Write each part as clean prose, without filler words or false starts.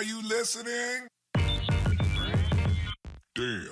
Are you listening? Damn.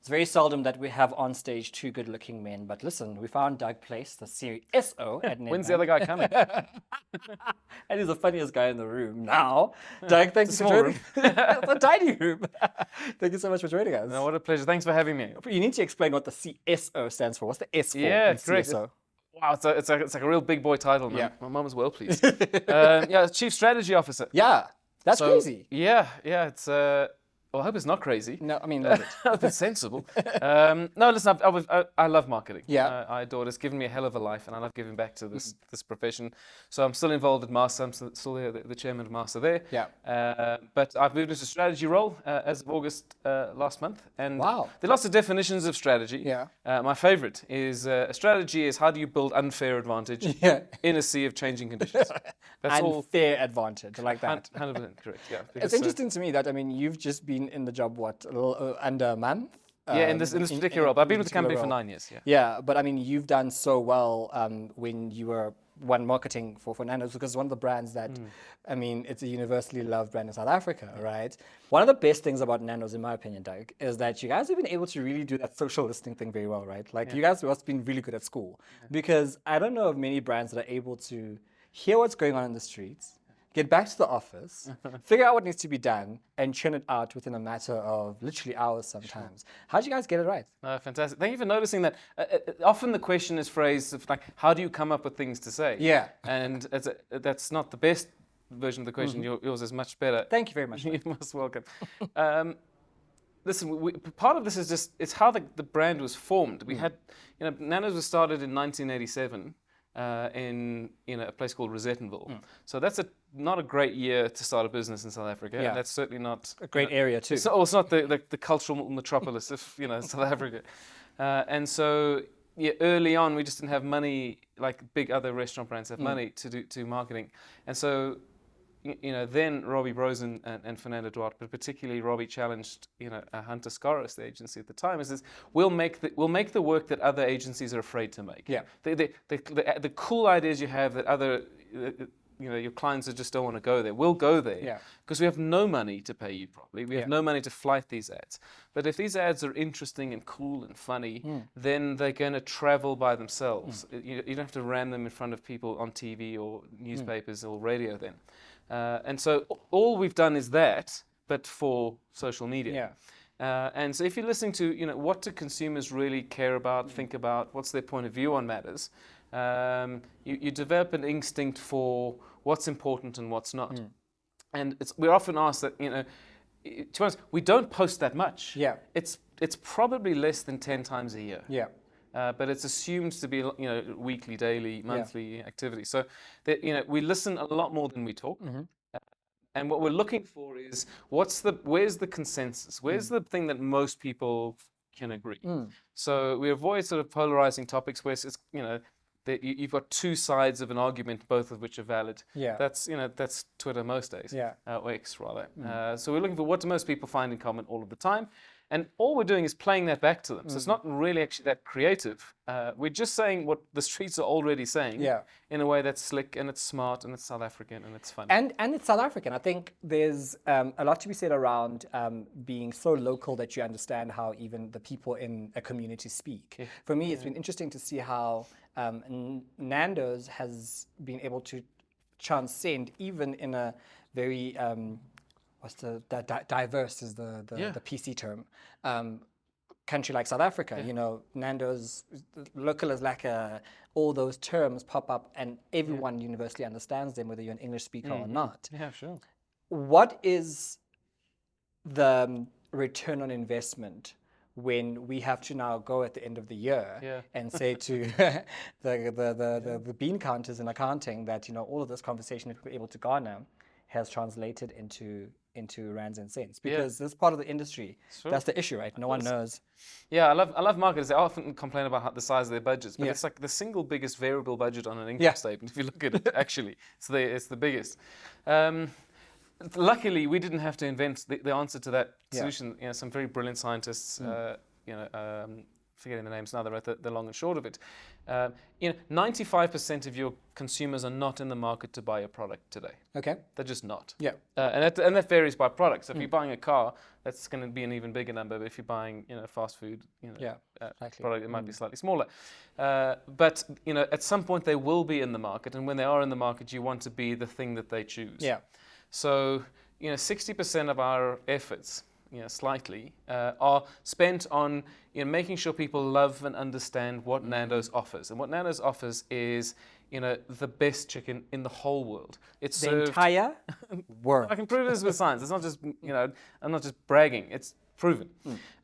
It's very seldom that we have on stage two good-looking men, but listen, we found Doug Place, the CSO at Nedbank. When's the other guy coming? And he's the funniest guy in the room now. Doug, thank you for small joining. It's a tiny room. Thank you so much for joining us. No, what a pleasure. Thanks for having me. You need to explain what the CSO stands for. What's the S for Yeah, in correct. CSO? Wow, it's like a real big boy title, man. Yeah. My mum was well pleased. Yeah, Chief Strategy Officer. Yeah, that's So, crazy. Yeah, it's. Well, I hope it's not crazy. No, I mean, love it. I hope it's sensible. No, listen, I love marketing. Yeah. I adore it. It's given me a hell of a life, and I love giving back to this profession. So I'm still involved at Master. I'm still the chairman of Master there. Yeah. But I've moved into a strategy role as of August last month. And Wow. there are lots of definitions of strategy. Yeah. My favorite is a strategy is how do you build unfair advantage in a sea of changing conditions. That's all. Unfair advantage, I like that. 100% correct. Yeah. It's Because, interesting to me that, I mean, you've just been in the job, what, a little under a month? yeah, in this particular role. But I've been with the company for 9 years. Yeah. Yeah, but I mean, you've done so well when you were marketing for Nandos, because it's one of the brands that, I mean, it's a universally loved brand in South Africa, right? One of the best things about Nandos, in my opinion, Doug, is that you guys have been able to really do that social listening thing very well, right? Like, you guys have also been really good at school, because I don't know of many brands that are able to hear what's going on in the streets, get back to the office, figure out what needs to be done, and churn it out within a matter of literally hours sometimes. How did you guys get it right? Fantastic. Thank you for noticing that. Often the question is phrased of like, how do you come up with things to say? Yeah. And that's not the best version of the question. Yours is much better. Thank you very much. You're most welcome. Listen, part of this is just, it's how the brand was formed. We had, Nandos was started in 1987. In a place called Rosettenville. So that's not a great year to start a business in South Africa. Yeah. That's certainly not A great area too. It's not the cultural metropolis of South Africa. And so early on we just didn't have money like big other restaurant brands have money to do marketing. And so then Robbie Brosen and Fernando Duarte, but particularly Robbie challenged, Hunter Scaris, the agency at the time, and says, we'll make the work that other agencies are afraid to make. Yeah. The cool ideas you have that other, your clients that just don't want to go there, we'll go there. Yeah. Because we have no money to pay you properly. We have no money to flight these ads. But if these ads are interesting and cool and funny, then they're going to travel by themselves. You don't have to ram them in front of people on TV or newspapers or radio then. And so all we've done is that, but for social media. Yeah. And so if you're listening to, what do consumers really care about, think about, what's their point of view on matters, you develop an instinct for what's important and what's not. And we're often asked that, to be honest, we don't post that much. Yeah. It's probably less than 10 times a year. Yeah. But it's assumed to be, weekly, daily, monthly activity. So, that, we listen a lot more than we talk. And what we're looking for is where's the consensus? Where's the thing that most people can agree? So we avoid sort of polarizing topics where it's, that you've got two sides of an argument, both of which are valid. Yeah. That's Twitter most days. Yeah. Or X rather. So we're looking for what do most people find in common all of the time. And all we're doing is playing that back to them. So it's not really actually that creative. We're just saying what the streets are already saying in a way that's slick and it's smart and it's South African and it's fun. And it's South African. I think there's a lot to be said around being so local that you understand how even the people in a community speak. Yeah. For me, it's been interesting to see how Nandos has been able to transcend even in a very diverse is the PC term. Country like South Africa, Nando's, local is like all those terms pop up and everyone universally understands them, whether you're an English speaker or not. Yeah, sure. What is the return on investment when we have to now go at the end of the year and say to the bean counters in accounting that, all of this conversation that we're able to garner has translated into rands and cents, because this part of the industry, that's the issue, right? No one knows. Yeah, I love marketers. They often complain about the size of their budgets, but it's like the single biggest variable budget on an income statement. If you look at it, actually, it's the biggest. Luckily, we didn't have to invent the answer to that solution. Some very brilliant scientists, forgetting the names now, they're at the long and short of it. 95% of your consumers are not in the market to buy a product today. Okay. They're just not. Yeah. And that varies by product. So if you're buying a car, that's going to be an even bigger number. But if you're buying, fast food, exactly. product, it might be slightly smaller. But at some point they will be in the market, and when they are in the market, you want to be the thing that they choose. Yeah. So 60% of our efforts, slightly, are spent on making sure people love and understand what Nando's offers. And what Nando's offers is, the best chicken in the whole world. It's The served, entire world. I can prove this with science. It's not just, I'm not just bragging. It's proven.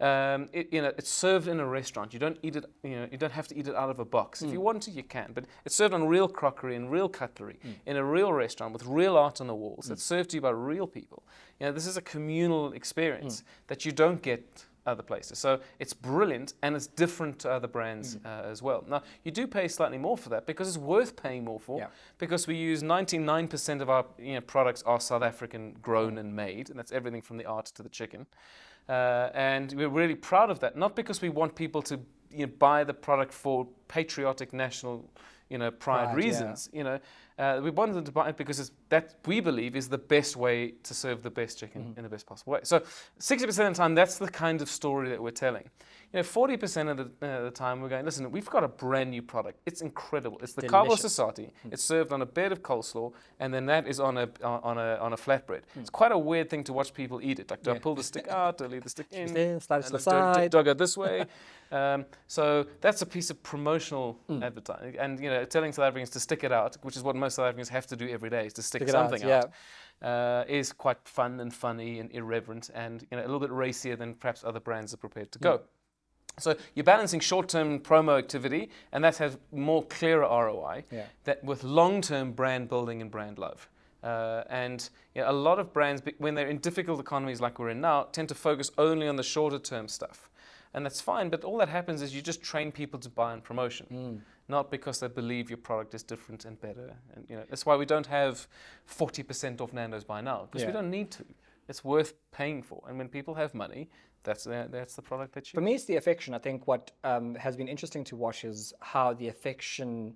It's served in a restaurant. You don't eat it. You don't have to eat it out of a box. If you want to, you can. But it's served on real crockery and real cutlery in a real restaurant with real art on the walls. It's served to you by real people. This is a communal experience that you don't get other places. So it's brilliant, and it's different to other brands as well. Now, you do pay slightly more for that because it's worth paying more for, because we use 99% of our products are South African grown and made, and that's everything from the art to the chicken. And we're really proud of that, not because we want people to buy the product for patriotic national pride reasons. We wanted them to buy it because that we believe is the best way to serve the best chicken in the best possible way. So 60% of the time, that's the kind of story that we're telling. 40% of the time, we're going, listen, we've got a brand new product. It's incredible. It's the Carbo Sasati. It's served on a bed of coleslaw, and then that is on a flatbread. It's quite a weird thing to watch people eat it. Like, do I pull the stick out? Do I leave the stick in? Slide it to the side. Do I go this way? So that's a piece of promotional advertising, and telling South Africans to stick it out, which is what most South Africans have to do every day, is to stick something out. Is quite fun and funny and irreverent, and a little bit racier than perhaps other brands are prepared to go. So you're balancing short-term promo activity, and that has more clearer ROI that with long-term brand building and brand love. And a lot of brands, when they're in difficult economies like we're in now, tend to focus only on the shorter-term stuff. And that's fine, but all that happens is you just train people to buy on promotion, not because they believe your product is different and better. And that's why we don't have 40% off Nando's by now, because we don't need to. It's worth paying for. And when people have money, that's the product they choose. For me, it's the affection. I think what has been interesting to watch is how the affection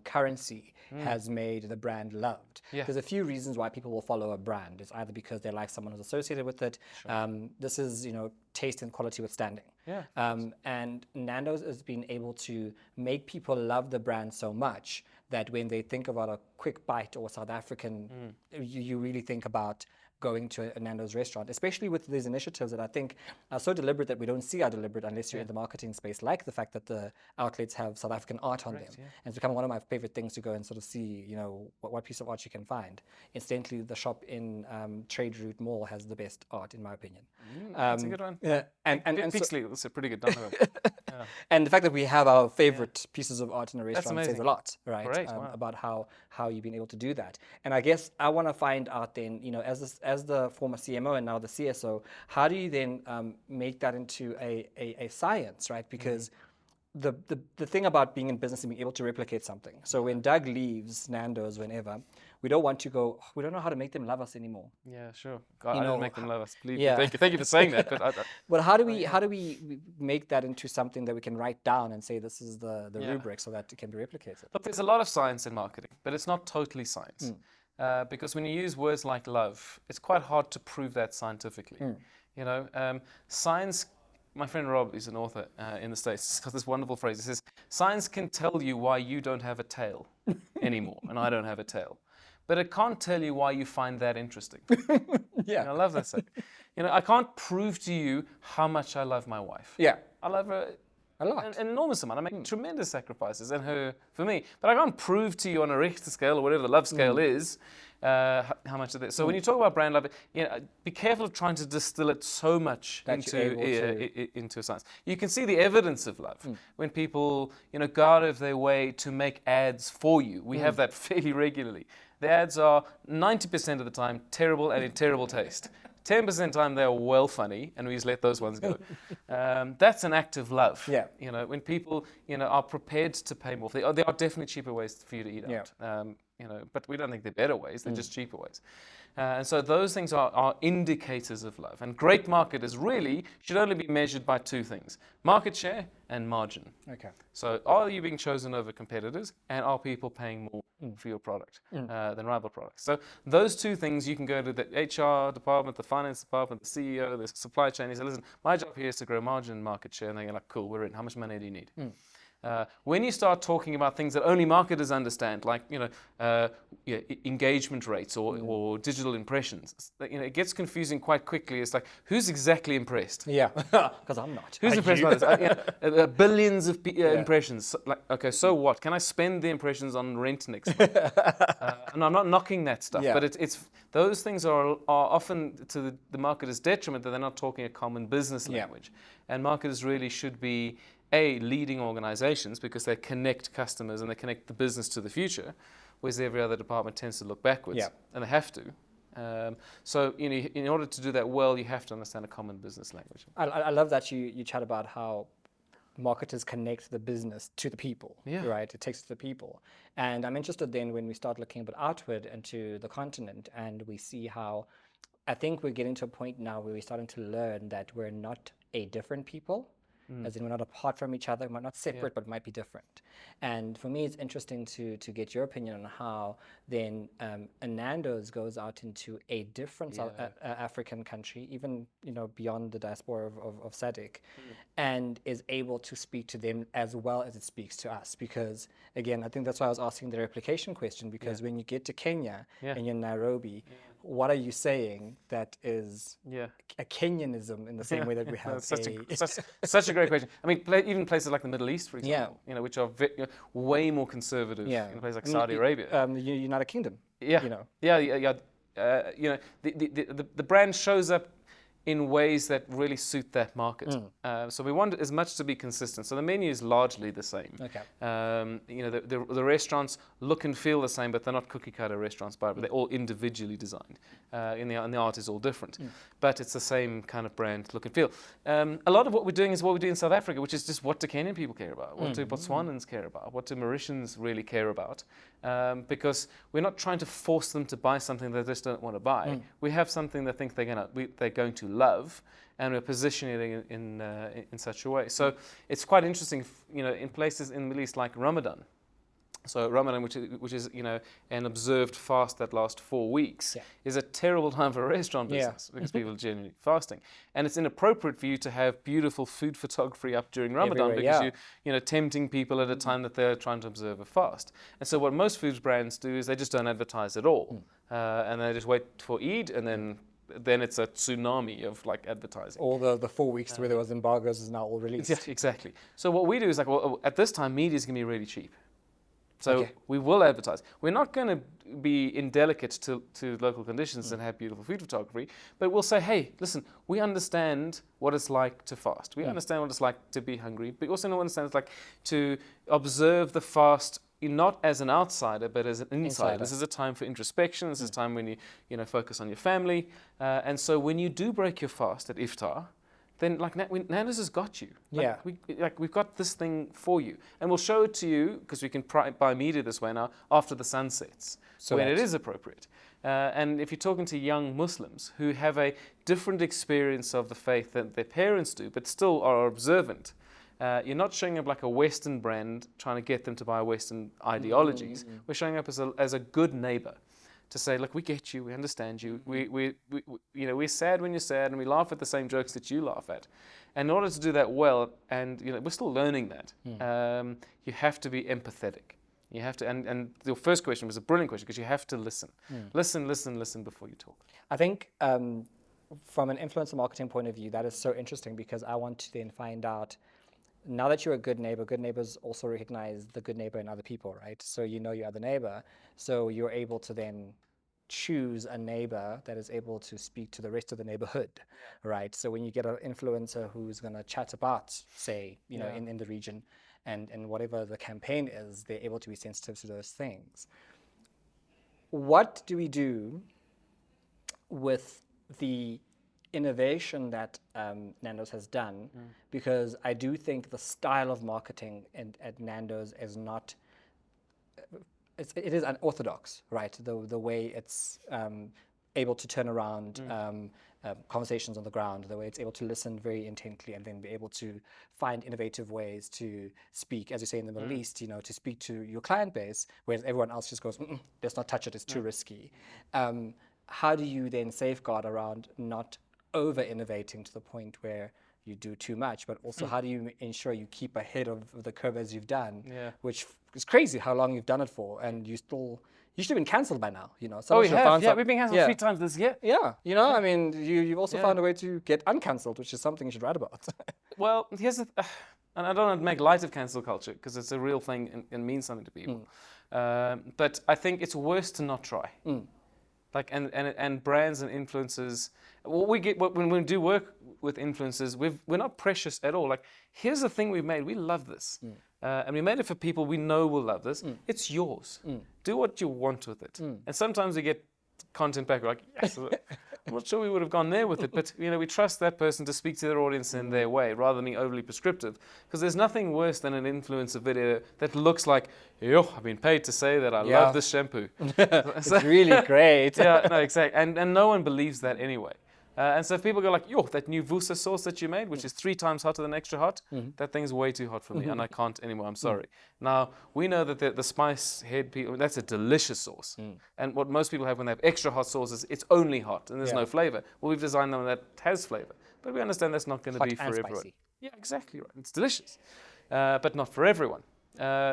currency has made the brand loved. There's a few reasons why people will follow a brand. It's either because they like someone who's associated with it. This is, taste and quality withstanding. And Nando's has been able to make people love the brand so much that when they think about a quick bite or South African, you really think about going to a Nando's restaurant, especially with these initiatives that I think are so deliberate that we don't see are deliberate unless you're in the marketing space, like the fact that the outlets have South African art on them. And it's become one of my favorite things to go and sort of see, what piece of art you can find. Incidentally, the shop in Trade Route Mall has the best art, in my opinion. That's a good one. And Pixley, that's a pretty good number. And the fact that we have our favorite pieces of art in a restaurant says a lot, right? Great, about how you've been able to do that. And I guess I want to find out then, as the former CMO and now the CSO, how do you then make that into a science, right? Because the thing about being in business and being able to replicate something. So when Doug leaves Nando's, whenever, we don't want to go, we don't know how to make them love us anymore. Yeah, sure. God, I don't make them love us. Believe me. Yeah. Thank you for saying that. But how do we make that into something that we can write down and say this is the rubric so that it can be replicated? Look, there's a lot of science in marketing, but it's not totally science. Because when you use words like love, it's quite hard to prove that scientifically. Science, my friend Rob is an author in the States. He's got this wonderful phrase. He says, science can tell you why you don't have a tail anymore, and I don't have a tail. But it can't tell you why you find that interesting. I love that saying. I can't prove to you how much I love my wife. I love her a lot. An enormous amount. I make tremendous sacrifices, and her for me. But I can't prove to you on a Richter scale or whatever the love scale is how much of this. So when you talk about brand love, be careful of trying to distill it so much into a science. You can see the evidence of love when people go out of their way to make ads for you. We have that fairly regularly. The ads are 90% of the time terrible and in terrible taste. 10% of the time they're well funny, and we just let those ones go. That's an act of love. When people are prepared to pay more. There are definitely cheaper ways for you to eat out. But we don't think they're better ways. They're just cheaper ways. And so those things are indicators of love. And great marketers really should only be measured by two things: market share and margin. Okay. So are you being chosen over competitors, and are people paying more for your product than rival products? So those two things, you can go to the HR department, the finance department, the CEO, the supply chain. You say, listen, my job here is to grow margin and market share. And they're like, cool, we're in. How much money do you need? When you start talking about things that only marketers understand, like engagement rates or digital impressions, it gets confusing quite quickly. It's like, who's exactly impressed? Yeah, because I'm not. Who's Are impressed you? by this? Billions of impressions. Like, okay, so what? Can I spend the impressions on rent next month? And I'm not knocking that stuff, Yeah. but it's those things are often to the marketer's detriment that they're not talking a common business language. And marketers really should be leading organizations because they connect customers and they connect the business to the future, whereas every other department tends to look backwards, and they have to. So in order to do that well, you have to understand a common business language. I love that you chat about how marketers connect the business to the people, right? It takes it to the people. And I'm interested then when we start looking a bit outward into the continent and we see how I think we're getting to a point now where we're starting to learn that we're not a different people, as in we're not apart from each other, we're not separate, but might be different. And for me, it's interesting to get your opinion on how then a Nandos goes out into a different South African country, even beyond the diaspora of SADC, and is able to speak to them as well as it speaks to us. Because again, I think that's why I was asking the replication question, because when you get to Kenya and you're in Nairobi, what are you saying that is a Kenyanism in the same way that we have such a great question. I mean, even places like the Middle East, for example, which are way more conservative. In places like Saudi Arabia, the United Kingdom. The brand shows up in ways that really suit that market. So we want as much to be consistent. So the menu is largely the same. Okay. The restaurants look and feel the same, but they're not cookie cutter restaurants, but they're all individually designed. And the art is all different. But it's the same kind of brand look and feel. A lot of what we're doing is what we do in South Africa, which is just what do Kenyan people care about? What do Botswanans care about? What do Mauritians really care about? Because we're not trying to force them to buy something they just don't want to buy. We have something they think they're going to love, and we're positioning it in such a way. So it's quite interesting, in places in the Middle East like Ramadan. So Ramadan, which is an observed fast that lasts 4 weeks, is a terrible time for a restaurant business because people are genuinely fasting, and it's inappropriate for you to have beautiful food photography up during Ramadan because you're tempting people at a time that they're trying to observe a fast. And so what most food brands do is they just don't advertise at all, and they just wait for Eid, and then it's a tsunami of advertising. All the 4 weeks where there was embargoes is now all released. Yeah, exactly. So what we do is at this time, media is going to be really cheap. So we will advertise. We're not going to be indelicate to local conditions and have beautiful food photography, but we'll say, hey, listen, we understand what it's like to fast. We understand what it's like to be hungry, but we also understand what it's like to observe the fast not as an outsider, but as an insider. This is a time for introspection. This is a time when you focus on your family. And so when you do break your fast at iftar, then Nandos has got you. We've got this thing for you. And we'll show it to you, because we can buy media this way now, after the sun sets, when it is appropriate. And if you're talking to young Muslims who have a different experience of the faith than their parents do, but still are observant, you're not showing up like a Western brand trying to get them to buy Western ideologies. We're showing up as a good neighbor, to say, look, we get you, we understand you, we're sad when you're sad, and we laugh at the same jokes that you laugh at. And in order to do that well, and we're still learning that, you have to be empathetic. You have to, and your first question was a brilliant question, because you have to listen. Listen before you talk. I think from an influencer marketing point of view, that is so interesting, because I want to then find out, now that you're a good neighbors also recognize the good neighbor in other people, right? So your other neighbor, so you're able to then choose a neighbor that is able to speak to the rest of the neighborhood, right? So when you get an influencer who's going to chat about, say, in the region, and whatever the campaign is, they're able to be sensitive to those things. What do we do with the innovation that Nandos has done, because I do think the style of marketing at Nandos is not, it is unorthodox, right? The way it's able to turn around conversations on the ground, the way it's able to listen very intently and then be able to find innovative ways to speak, as you say in the Middle East, to speak to your client base, whereas everyone else just goes, let's not touch it, it's too risky. How do you then safeguard around not over-innovating to the point where you do too much, but also how do you ensure you keep ahead of the curve as you've done, which is crazy how long you've done it for, and you should have been cancelled by now, Oh, we have. Yeah, we've been cancelled 3 times this year. Yeah, I mean, you've also found a way to get uncancelled, which is something you should write about. Well, here's and I don't want to make light of cancel culture because it's a real thing and means something to people. But I think it's worse to not try. Like and brands and influencers, when we do work with influencers, we're not precious at all. Like, here's the thing we've made. We love this. And we made it for people we know will love this. It's yours. Do what you want with it. And sometimes we get content back, we're like, yes, I'm not sure we would have gone there with it, but we trust that person to speak to their audience in their way rather than being overly prescriptive. Because there's nothing worse than an influencer video that looks like, yo, I've been paid to say that I love this shampoo. It's really great. Yeah, no, exactly. And no one believes that anyway. And so if people go like, yo, that new Vusa sauce that you made, which is 3 times hotter than extra hot, that thing's way too hot for me, and I can't anymore, I'm sorry. Now, we know that the spice head people, that's a delicious sauce. And what most people have when they have extra hot sauces, it's only hot, and there's no flavor. Well, we've designed them that has flavor. But we understand that's not going to be for everyone. Spicy. Yeah, exactly right. It's delicious, but not for everyone.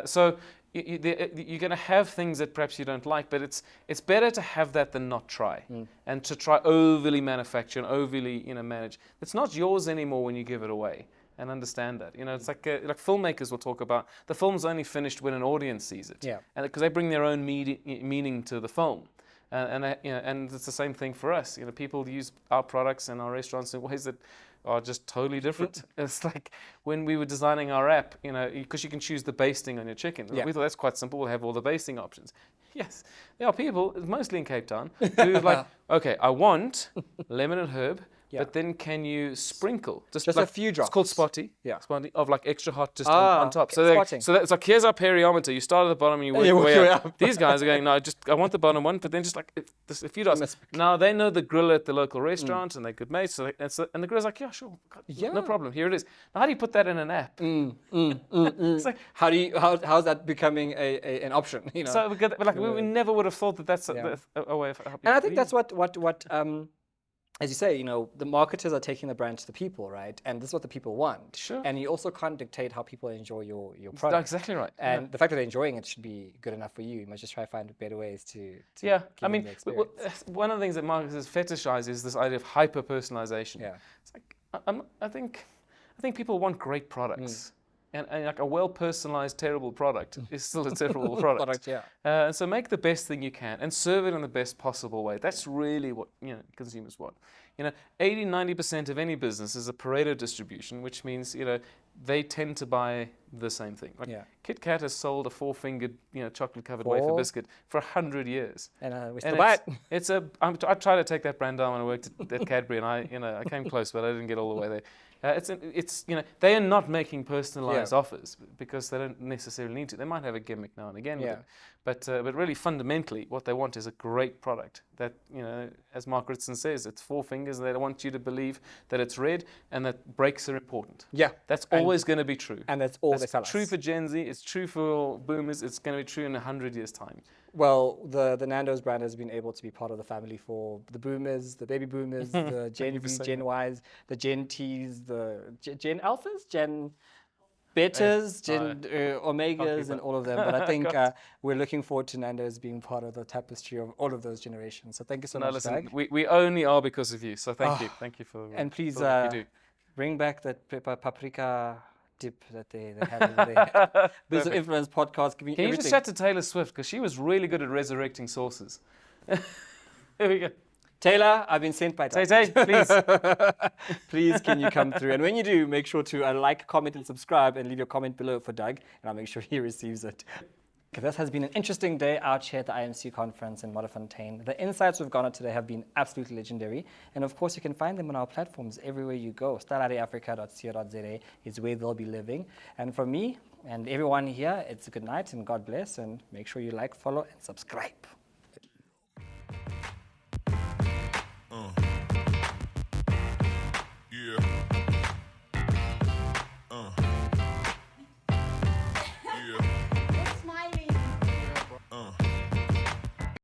So you're going to have things that perhaps you don't like, but it's better to have that than not try, and to try overly manufacture and overly manage. It's not yours anymore when you give it away, and understand that. It's like filmmakers will talk about the film's only finished when an audience sees it, and because they bring their own meaning to the film. And it's the same thing for us. People use our products and our restaurants in ways that are just totally different. It's like when we were designing our app, because you can choose the basting on your chicken. We thought that's quite simple. We'll have all the basting options. Yes, there are people, mostly in Cape Town, who's like, okay, I want lemon and herb, but then can you sprinkle just like, a few drops? It's called spotty. Spotty of like extra hot just on top. So that's like, here's our periometer. You start at the bottom and you work your way up. These guys are going, no, I want the bottom one, but then just like a few dots. Now they know the griller at the local restaurant and they're good mates. And the griller's like, yeah, sure, no problem. Here it is. Now how do you put that in an app? It's like, how's that becoming an option? So we never would have thought that that's a way of helping. And I think that's what as you say, the marketers are taking the brand to the people, right? And this is what the people want. Sure. And you also can't dictate how people enjoy your product. That's exactly right. And the fact that they're enjoying it should be good enough for you. You must just try to find better ways to yeah. give them the experience. One of the things that marketers fetishize is this idea of hyper-personalization. Yeah. It's like, I think people want great products. And like a well-personalized, terrible product is still a terrible product. So make the best thing you can and serve it in the best possible way. That's really what consumers want. 80-90% of any business is a Pareto distribution, which means they tend to buy the same thing. Like Kit Kat has sold a 4-fingered chocolate-covered wafer biscuit for 100 years. And we still buy it. I tried to take that brand down when I worked at Cadbury, and I came close, but I didn't get all the way there. They are not making personalized offers because they don't necessarily need to. They might have a gimmick now and again with it, but really fundamentally what they want is a great product that, as Mark Ritson says, it's 4 fingers and they want you to believe that it's red and that breaks are important. Yeah. That's always going to be true. And that's all they tell us. It's true for Gen Z, it's true for boomers, it's going to be true in 100 years' time. Well, the Nandos brand has been able to be part of the family for the boomers, the baby boomers, the Gen Z, Gen Ys, the Gen Ts, the Gen Alphas, Gen Betas, Gen Omegas, and all of them. But I think we're looking forward to Nandos being part of the tapestry of all of those generations. So thank you so much, listen, we only are because of you. So thank you. Thank you for and please for what you do. Bring back that paprika dip that they have over there. Biz of Influence podcast. Can you just chat to Taylor Swift? Because she was really good at resurrecting sources. Here we go. Taylor, I've been sent by Doug. Tay, please. Please, can you come through? And when you do, make sure to like, comment, and subscribe, and leave your comment below for Doug, and I'll make sure he receives it. Okay, this has been an interesting day out here at the IMC conference in Modderfontein. The insights we've garnered today have been absolutely legendary. And of course, you can find them on our platforms everywhere you go. StarAreAfrica.co.za is where they'll be living. And from me and everyone here, it's a good night and God bless. And make sure you like, follow, and subscribe.